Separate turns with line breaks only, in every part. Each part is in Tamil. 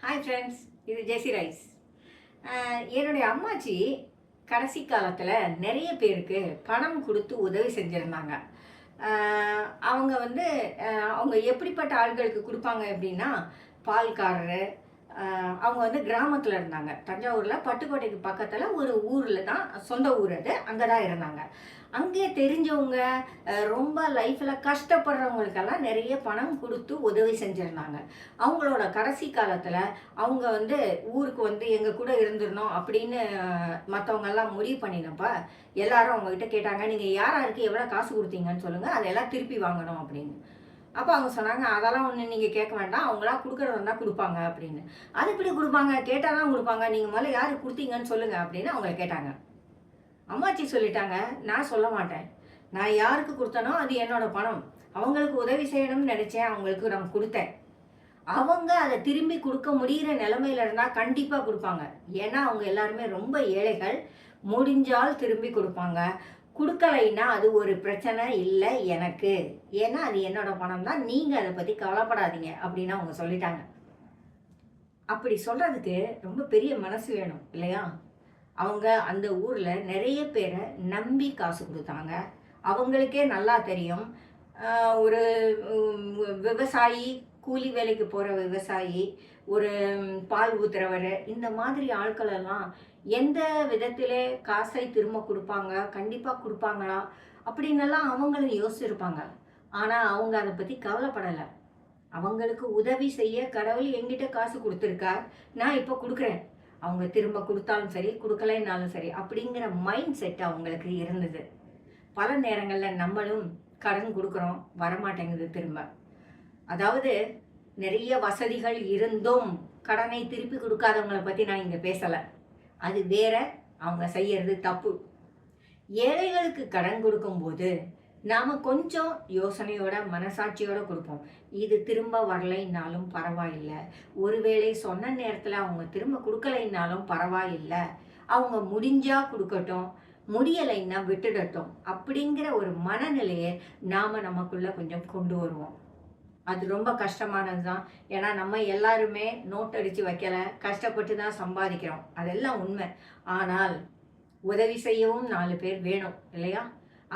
ஹாய் ஃப்ரெண்ட்ஸ், இது ஜெசி ரைஸ். என்னுடைய அம்மாச்சி கடைசி காலத்தில் நிறைய பேருக்கு பணம் கொடுத்து உதவி செஞ்சுருந்தாங்க. அவங்க வந்து அவங்க எப்படிப்பட்ட ஆள்களுக்கு கொடுப்பாங்க அப்படின்னா, பால்காரரு. அவங்க வந்து கிராமத்தில் இருந்தாங்க. தஞ்சாவூரில் பட்டுக்கோட்டைக்கு பக்கத்தில் ஒரு ஊரில் தான், சொந்த ஊர் அது, அங்கே தான் இருந்தாங்க. அங்கே தெரிஞ்சவங்க, ரொம்ப லைஃப்பில் கஷ்டப்படுறவங்களுக்கெல்லாம் நிறைய பணம் கொடுத்து உதவி செஞ்சுருந்தாங்க. அவங்களோட கடைசி காலத்தில் அவங்க வந்து ஊருக்கு வந்து எங்கள் கூட இருந்துடணும் அப்படின்னு மற்றவங்கெல்லாம் முடிவு பண்ணினப்ப எல்லாரும் அவங்கக்கிட்ட கேட்டாங்க, நீங்கள் யாராருக்கு எவ்வளோ காசு கொடுத்தீங்கன்னு சொல்லுங்கள், அதெல்லாம் திருப்பி வாங்கணும் அப்படின்னு. அப்போ அவங்க சொன்னாங்க, அதெல்லாம் ஒன்று நீங்கள் கேட்க வேண்டாம், அவங்களா கொடுக்குறதா கொடுப்பாங்க அப்படின்னு. அது எப்படி கொடுப்பாங்க? கேட்டால் தான் கொடுப்பாங்க, நீங்கள் முதல்ல யாருக்கு கொடுத்தீங்கன்னு சொல்லுங்கள் அப்படின்னு அவங்கள கேட்டாங்க. அம்மாச்சி சொல்லிட்டாங்க, நான் சொல்ல மாட்டேன். நான் யாருக்கு கொடுத்தனோ அது என்னோட பணம். அவங்களுக்கு உதவி செய்யணும்னு நினச்சேன், அவங்களுக்கு நான் கொடுத்தேன். அவங்க அதை திரும்பி கொடுக்க முடிகிற நிலைமையில இருந்தால் கண்டிப்பாக கொடுப்பாங்க. ஏன்னா அவங்க எல்லாருமே ரொம்ப ஏழைகள். முடிஞ்சால் திரும்பி கொடுப்பாங்க. கொடுக்கலைன்னா அது ஒரு பிரச்சனை இல்லை எனக்கு. ஏன்னா அது என்னோட பணம் தான், நீங்கள் அதை பற்றி கவலைப்படாதீங்க அப்படின்னு அவங்க சொல்லிட்டாங்க. அப்படி சொல்கிறதுக்கு ரொம்ப பெரிய மனசு வேணும் இல்லையா? அவங்க அந்த ஊரில் நிறைய பேரை நம்பி காசு கொடுத்தாங்க. அவங்களுக்கே நல்லா தெரியும், ஒரு விவசாயி, கூலி வேலைக்கு போகிற விவசாயி, ஒரு பால் ஊத்துறவர், இந்த மாதிரி ஆட்களெல்லாம் எந்த விதத்திலே காசை திரும்ப கொடுப்பாங்க, கண்டிப்பாக கொடுப்பாங்களா அப்படின்னெல்லாம் அவங்களும் யோசிச்சிருப்பாங்க. ஆனால் அவங்க அதை பற்றி கவலைப்படலை. அவங்களுக்கு உதவி செய்ய கடவுள் என்கிட்ட காசு கொடுத்துருக்கார், நான் இப்போ கொடுக்குறேன். அவங்க திரும்ப கொடுத்தாலும் சரி, கொடுக்கலைன்னாலும் சரி அப்படிங்கிற மைண்ட் செட் அவங்களுக்கு இருந்தது. பல நேரங்களில் நம்மளும் கடன் கொடுக்குறோம், வரமாட்டேங்குது திரும்ப. அதாவது நிறைய வசதிகள் இருந்தும் கடனை திருப்பி கொடுக்காதவங்களை பற்றி நான் இங்கே பேசலை. அது வேற, அவங்க செய்யறது தப்பு. ஏழைகளுக்கு கடன் கொடுக்கும்போது நாம் கொஞ்சம் யோசனையோட, மனசாட்சியோட கொடுப்போம். இது திரும்ப வரலைன்னாலும் பரவாயில்லை, ஒருவேளை சொன்ன நேரத்தில் அவங்க திரும்ப கொடுக்கலைன்னாலும் பரவாயில்லை, அவங்க முடிஞ்சா கொடுக்கட்டும், முடியலைன்னா விட்டுடட்டும் அப்படிங்கிற ஒரு மனநிலையை நாம் நமக்குள்ளே கொஞ்சம் கொண்டு வருவோம். அது ரொம்ப கஷ்டமானது தான். ஏன்னா நம்ம எல்லாருமே நோட் அடித்து வைக்கலை, கஷ்டப்பட்டு தான் சம்பாதிக்கிறோம், அதெல்லாம் உண்மை. ஆனால் உதவி செய்யவும் 4 பேர் வேணும் இல்லையா?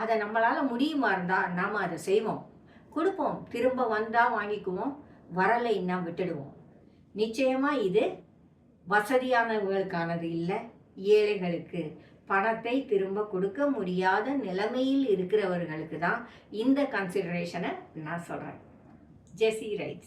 அதை நம்மளால் முடியுமா இருந்தால் நாம் அதை செய்வோம், கொடுப்போம். திரும்ப வந்தால் வாங்கிக்குவோம், வரலைன்னா விட்டுடுவோம். நிச்சயமாக இது வசதியானவர்களுக்கானது இல்லை, ஏழைகளுக்கு, பணத்தை திரும்ப கொடுக்க முடியாத நிலைமையில் இருக்கிறவர்களுக்கு தான் இந்த கன்சிடரேஷனை நான் சொல்கிறேன். ஜெசி ரைட்ஸ்.